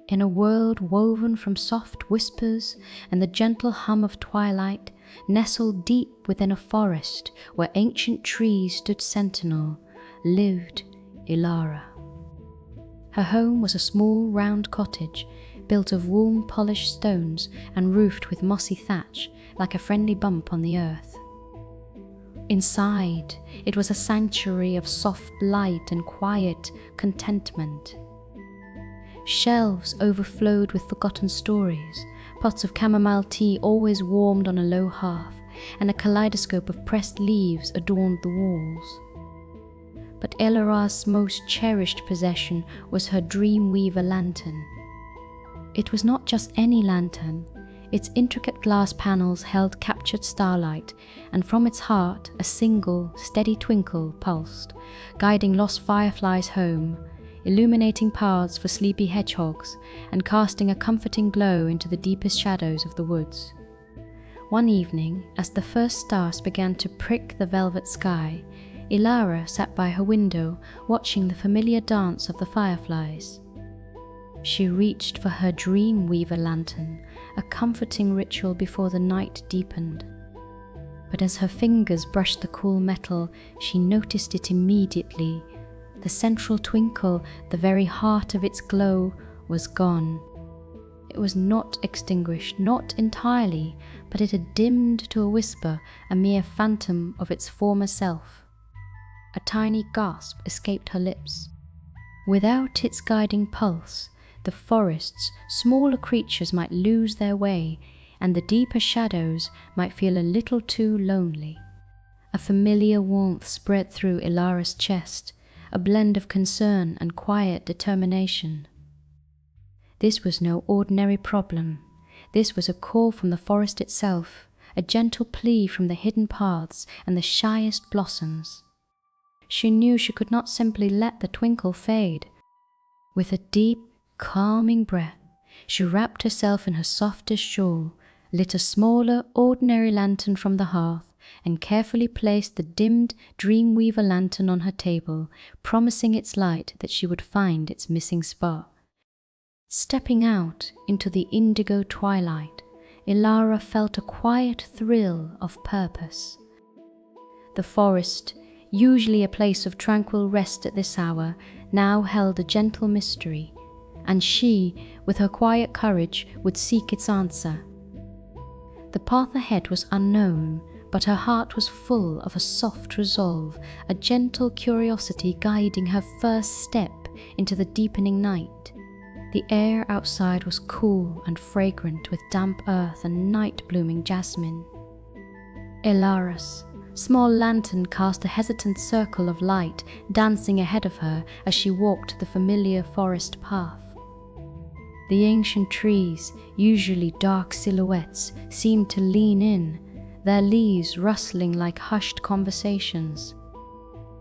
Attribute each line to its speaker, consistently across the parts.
Speaker 1: In a world woven from soft whispers and the gentle hum of twilight, nestled deep within a forest where ancient trees stood sentinel, lived Elara. Her home was a small round cottage built of warm polished stones and roofed with mossy thatch like a friendly bump on the earth. Inside, it was a sanctuary of soft light and quiet contentment. Shelves overflowed with forgotten stories, pots of chamomile tea always warmed on a low hearth, and a kaleidoscope of pressed leaves adorned the walls. But Elara's most cherished possession was her dream-weaver lantern. It was not just any lantern. Its intricate glass panels held captured starlight, and from its heart a single, steady twinkle pulsed, guiding lost fireflies home, illuminating paths for sleepy hedgehogs, and casting a comforting glow into the deepest shadows of the woods. One evening, as the first stars began to prick the velvet sky, Elara sat by her window, watching the familiar dance of the fireflies. She reached for her dream weaver lantern, a comforting ritual before the night deepened. But as her fingers brushed the cool metal, she noticed it immediately. The central twinkle, the very heart of its glow, was gone. It was not extinguished, not entirely, but it had dimmed to a whisper, a mere phantom of its former self. A tiny gasp escaped her lips. Without its guiding pulse, the forest's smaller creatures might lose their way, and the deeper shadows might feel a little too lonely. A familiar warmth spread through Elara's chest, a blend of concern and quiet determination. This was no ordinary problem. This was a call from the forest itself, a gentle plea from the hidden paths and the shyest blossoms. She knew she could not simply let the twinkle fade. With a deep, calming breath, she wrapped herself in her softest shawl, lit a smaller, ordinary lantern from the hearth, and carefully placed the dimmed Dreamweaver lantern on her table, promising its light that she would find its missing spark. Stepping out into the indigo twilight, Elara felt a quiet thrill of purpose. The forest, usually a place of tranquil rest at this hour, now held a gentle mystery, and she, with her quiet courage, would seek its answer. The path ahead was unknown, but her heart was full of a soft resolve, a gentle curiosity guiding her first step into the deepening night. The air outside was cool and fragrant with damp earth and night-blooming jasmine. Elara's small lantern cast a hesitant circle of light, dancing ahead of her as she walked the familiar forest path. The ancient trees, usually dark silhouettes, seemed to lean in, their leaves rustling like hushed conversations.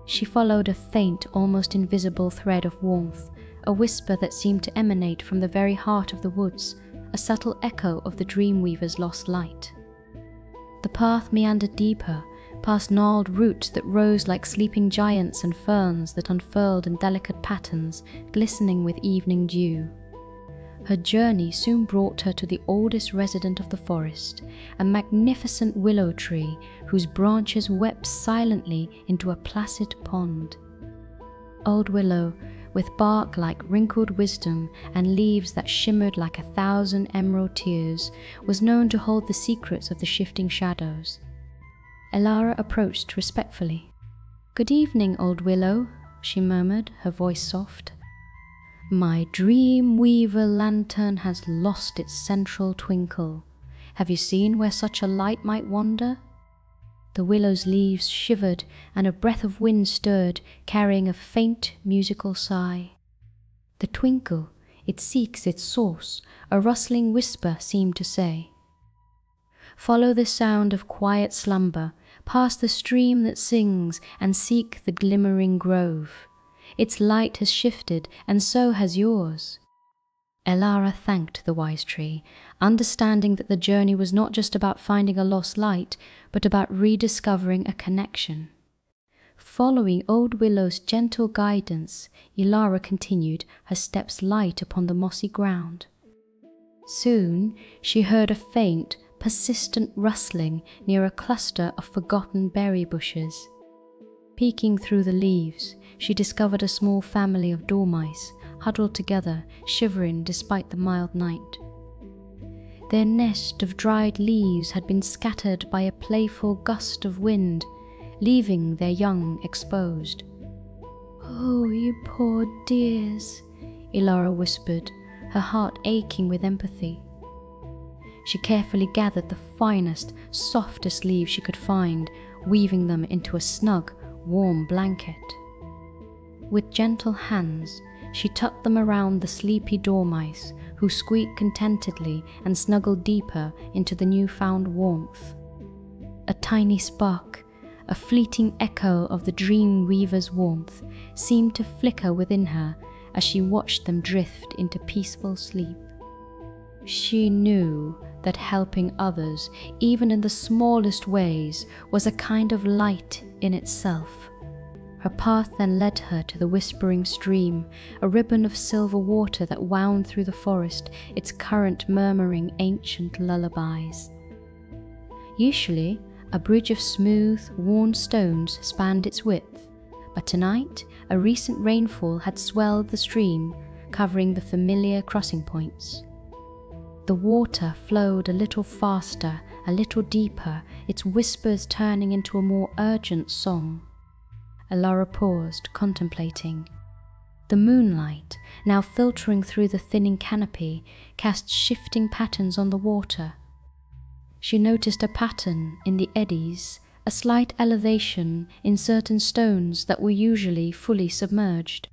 Speaker 1: She followed a faint, almost invisible thread of warmth, a whisper that seemed to emanate from the very heart of the woods, a subtle echo of the Dreamweaver's lost light. The path meandered deeper, past gnarled roots that rose like sleeping giants and ferns that unfurled in delicate patterns, glistening with evening dew. Her journey soon brought her to the oldest resident of the forest, a magnificent willow tree whose branches wept silently into a placid pond. Old Willow, with bark like wrinkled wisdom and leaves that shimmered like 1,000 emerald tears, was known to hold the secrets of the shifting shadows. Elara approached respectfully. "Good evening, Old Willow," she murmured, her voice soft. "My Dreamweaver lantern has lost its central twinkle. Have you seen where such a light might wander?" The willow's leaves shivered, and a breath of wind stirred, carrying a faint musical sigh. "The twinkle, it seeks its source," a rustling whisper seemed to say. "Follow the sound of quiet slumber, past the stream that sings, and seek the glimmering grove. Its light has shifted, and so has yours." Elara thanked the wise tree, understanding that the journey was not just about finding a lost light, but about rediscovering a connection. Following old Willow's gentle guidance, Elara continued, her steps light upon the mossy ground. Soon she heard a faint, persistent rustling near a cluster of forgotten berry bushes. Peeking through the leaves, she discovered a small family of dormice, huddled together, shivering despite the mild night. Their nest of dried leaves had been scattered by a playful gust of wind, leaving their young exposed. "Oh, you poor dears," Elara whispered, her heart aching with empathy. She carefully gathered the finest, softest leaves she could find, weaving them into a snug, warm blanket. With gentle hands, she tucked them around the sleepy dormice, who squeaked contentedly and snuggled deeper into the newfound warmth. A tiny spark, a fleeting echo of the dream weaver's warmth, seemed to flicker within her as she watched them drift into peaceful sleep. She knew that helping others, even in the smallest ways, was a kind of light in itself. Her path then led her to the whispering stream, a ribbon of silver water that wound through the forest, its current murmuring ancient lullabies. Usually, a bridge of smooth, worn stones spanned its width, but tonight a recent rainfall had swelled the stream, covering the familiar crossing points. The water flowed a little faster, a little deeper, its whispers turning into a more urgent song. Elara paused, contemplating. The moonlight, now filtering through the thinning canopy, cast shifting patterns on the water. She noticed a pattern in the eddies, a slight elevation in certain stones that were usually fully submerged.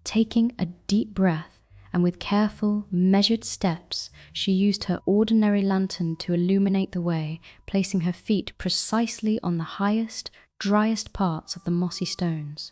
Speaker 1: Taking a deep breath, and with careful, measured steps, she used her ordinary lantern to illuminate the way, placing her feet precisely on the highest, driest parts of the mossy stones.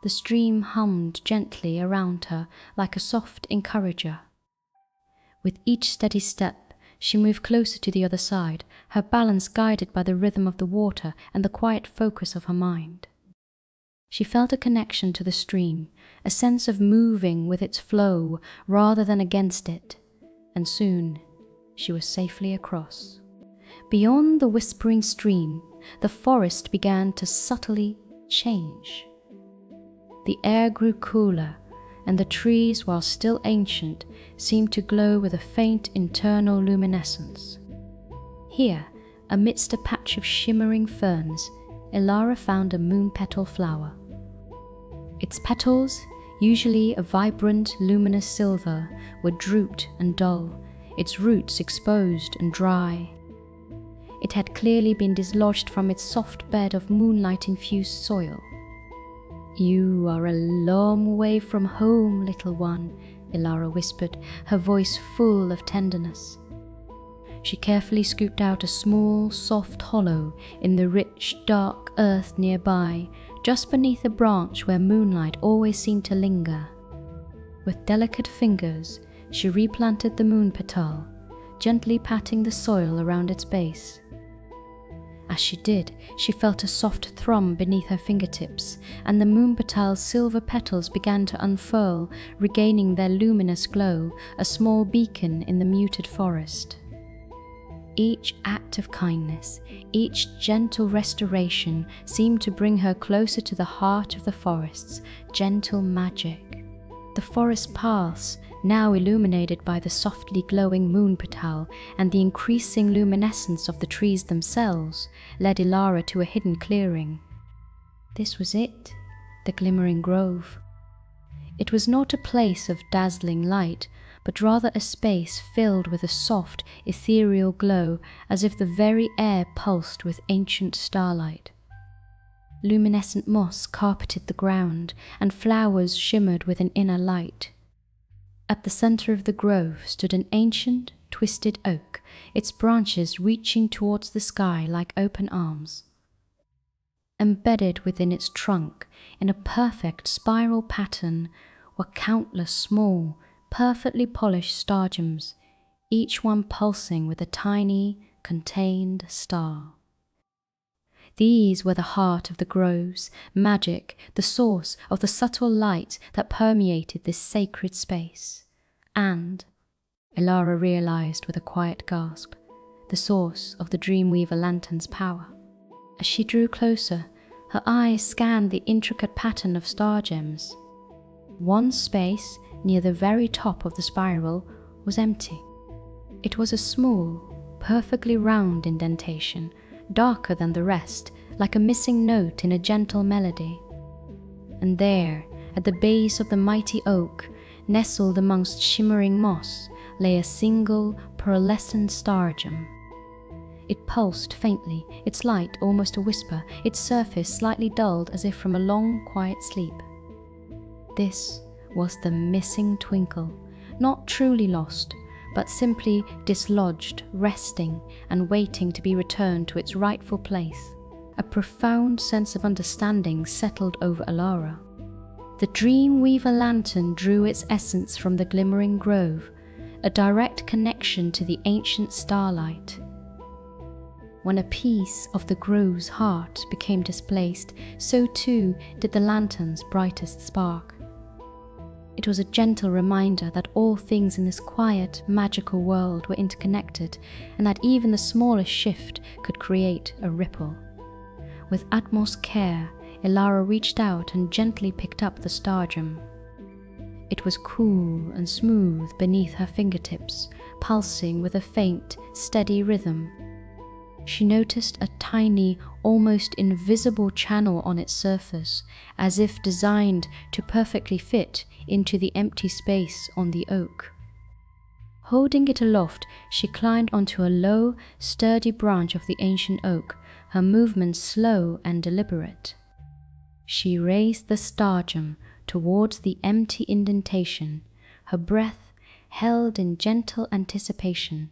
Speaker 1: The stream hummed gently around her like a soft encourager. With each steady step, she moved closer to the other side, her balance guided by the rhythm of the water and the quiet focus of her mind. She felt a connection to the stream, a sense of moving with its flow rather than against it, and soon she was safely across. Beyond the whispering stream, the forest began to subtly change. The air grew cooler, and the trees, while still ancient, seemed to glow with a faint internal luminescence. Here, amidst a patch of shimmering ferns, Elara found a moon petal flower. Its petals, usually a vibrant, luminous silver, were drooped and dull, its roots exposed and dry. It had clearly been dislodged from its soft bed of moonlight-infused soil. "You are a long way from home, little one," Elara whispered, her voice full of tenderness. She carefully scooped out a small, soft hollow in the rich, dark earth nearby, just beneath a branch where moonlight always seemed to linger. With delicate fingers, she replanted the moon petal, gently patting the soil around its base. As she did, she felt a soft thrum beneath her fingertips, and the moon petal's silver petals began to unfurl, regaining their luminous glow, a small beacon in the muted forest. Each act of kindness, each gentle restoration seemed to bring her closer to the heart of the forest's gentle magic. The forest paths, now illuminated by the softly glowing moon petal and the increasing luminescence of the trees themselves, led Elara to a hidden clearing. This was it, the glimmering grove. It was not a place of dazzling light, but rather a space filled with a soft, ethereal glow, as if the very air pulsed with ancient starlight. Luminescent moss carpeted the ground, and flowers shimmered with an inner light. At the center of the grove stood an ancient, twisted oak, its branches reaching towards the sky like open arms. Embedded within its trunk, in a perfect spiral pattern, were countless small, perfectly polished star gems, each one pulsing with a tiny, contained star. These were the heart of the groves, magic, the source of the subtle light that permeated this sacred space. And, Elara realized with a quiet gasp, the source of the Dreamweaver lantern's power. As she drew closer, her eyes scanned the intricate pattern of star gems. One space, near the very top of the spiral, was empty. It was a small, perfectly round indentation, darker than the rest, like a missing note in a gentle melody. And there, at the base of the mighty oak, nestled amongst shimmering moss, lay a single, pearlescent star gem. It pulsed faintly, its light almost a whisper, its surface slightly dulled as if from a long, quiet sleep. This was the missing Twinkle, not truly lost, but simply dislodged, resting and waiting to be returned to its rightful place. A profound sense of understanding settled over Elara. The Dreamweaver lantern drew its essence from the glimmering grove, a direct connection to the ancient starlight. When a piece of the grove's heart became displaced, so too did the lantern's brightest spark. It was a gentle reminder that all things in this quiet, magical world were interconnected, and that even the smallest shift could create a ripple. With utmost care, Elara reached out and gently picked up the star gem. It was cool and smooth beneath her fingertips, pulsing with a faint, steady rhythm. She noticed a tiny, almost invisible channel on its surface, as if designed to perfectly fit into the empty space on the oak. Holding it aloft, she climbed onto a low, sturdy branch of the ancient oak, her movements slow and deliberate. She raised the star gem towards the empty indentation, her breath held in gentle anticipation.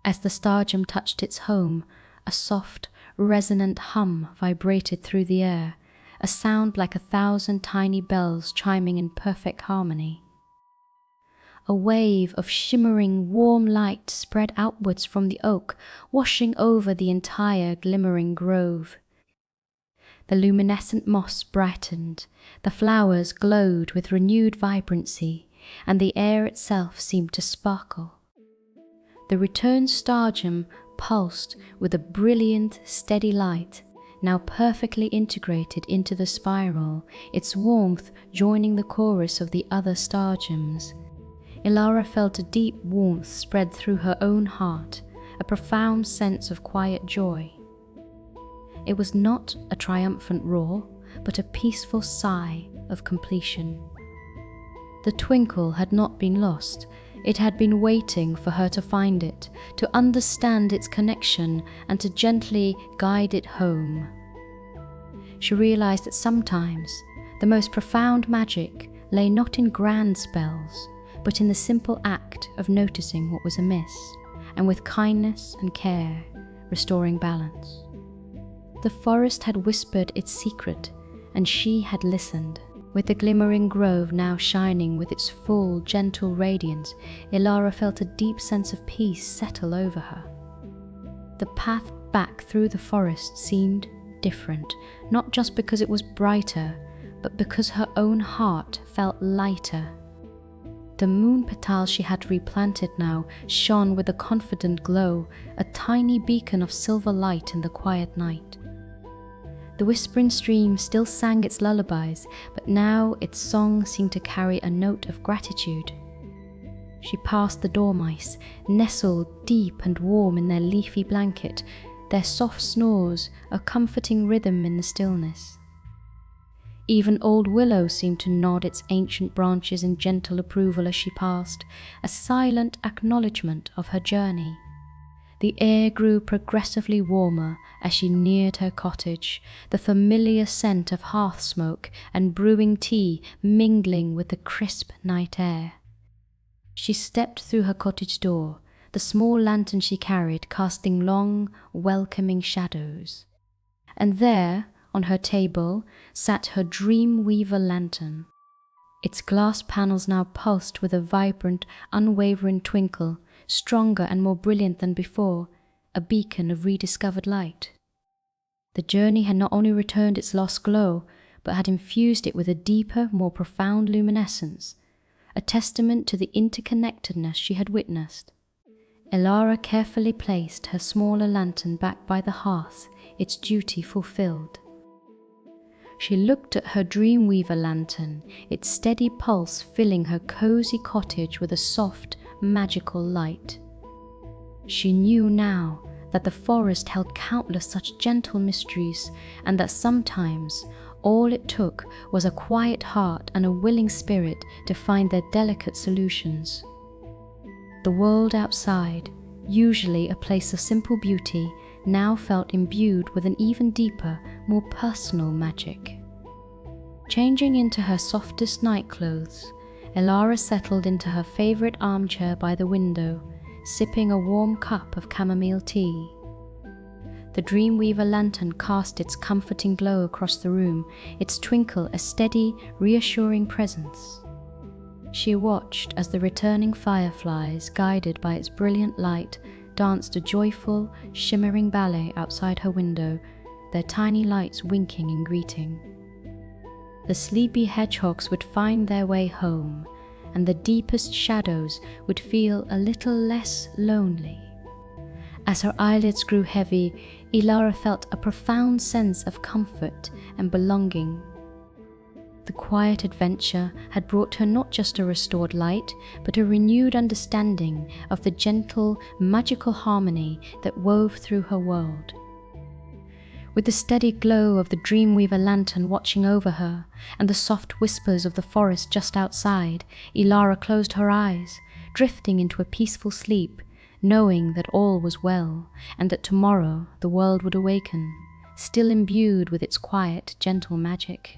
Speaker 1: As the star gem touched its home, a soft, resonant hum vibrated through the air, a sound like 1,000 tiny bells chiming in perfect harmony. A wave of shimmering, warm light spread outwards from the oak, washing over the entire glimmering grove. The luminescent moss brightened, the flowers glowed with renewed vibrancy, and the air itself seemed to sparkle. The returned star gem pulsed with a brilliant, steady light, now perfectly integrated into the spiral, its warmth joining the chorus of the other star gems. Elara felt a deep warmth spread through her own heart, a profound sense of quiet joy. It was not a triumphant roar, but a peaceful sigh of completion. The Twinkle had not been lost. It had been waiting for her to find it, to understand its connection, and to gently guide it home. She realized that sometimes the most profound magic lay not in grand spells, but in the simple act of noticing what was amiss, and with kindness and care, restoring balance. The forest had whispered its secret, and she had listened. With the glimmering grove now shining with its full, gentle radiance, Elara felt a deep sense of peace settle over her. The path back through the forest seemed different, not just because it was brighter, but because her own heart felt lighter. The moon petals she had replanted now shone with a confident glow, a tiny beacon of silver light in the quiet night. The whispering stream still sang its lullabies, but now its song seemed to carry a note of gratitude. She passed the dormice, nestled deep and warm in their leafy blanket, their soft snores a comforting rhythm in the stillness. Even old willow seemed to nod its ancient branches in gentle approval as she passed, a silent acknowledgement of her journey. The air grew progressively warmer as she neared her cottage, the familiar scent of hearth smoke and brewing tea mingling with the crisp night air. She stepped through her cottage door, the small lantern she carried casting long, welcoming shadows. And there, on her table, sat her Dreamweaver lantern. Its glass panels now pulsed with a vibrant, unwavering twinkle, stronger and more brilliant than before, a beacon of rediscovered light. The journey had not only returned its lost glow, but had infused it with a deeper, more profound luminescence, a testament to the interconnectedness she had witnessed. Elara carefully placed her smaller lantern back by the hearth, its duty fulfilled. She looked at her Dreamweaver lantern, its steady pulse filling her cozy cottage with a soft, magical light. She knew now that the forest held countless such gentle mysteries, and that sometimes all it took was a quiet heart and a willing spirit to find their delicate solutions. The world outside, usually a place of simple beauty, now felt imbued with an even deeper, more personal magic. Changing into her softest night clothes, Elara settled into her favorite armchair by the window, sipping a warm cup of chamomile tea. The Dreamweaver lantern cast its comforting glow across the room, its twinkle a steady, reassuring presence. She watched as the returning fireflies, guided by its brilliant light, danced a joyful, shimmering ballet outside her window, their tiny lights winking in greeting. The sleepy hedgehogs would find their way home, and the deepest shadows would feel a little less lonely. As her eyelids grew heavy, Elara felt a profound sense of comfort and belonging. The quiet adventure had brought her not just a restored light, but a renewed understanding of the gentle, magical harmony that wove through her world. With the steady glow of the Dreamweaver lantern watching over her, and the soft whispers of the forest just outside, Elara closed her eyes, drifting into a peaceful sleep, knowing that all was well, and that tomorrow the world would awaken, still imbued with its quiet, gentle magic.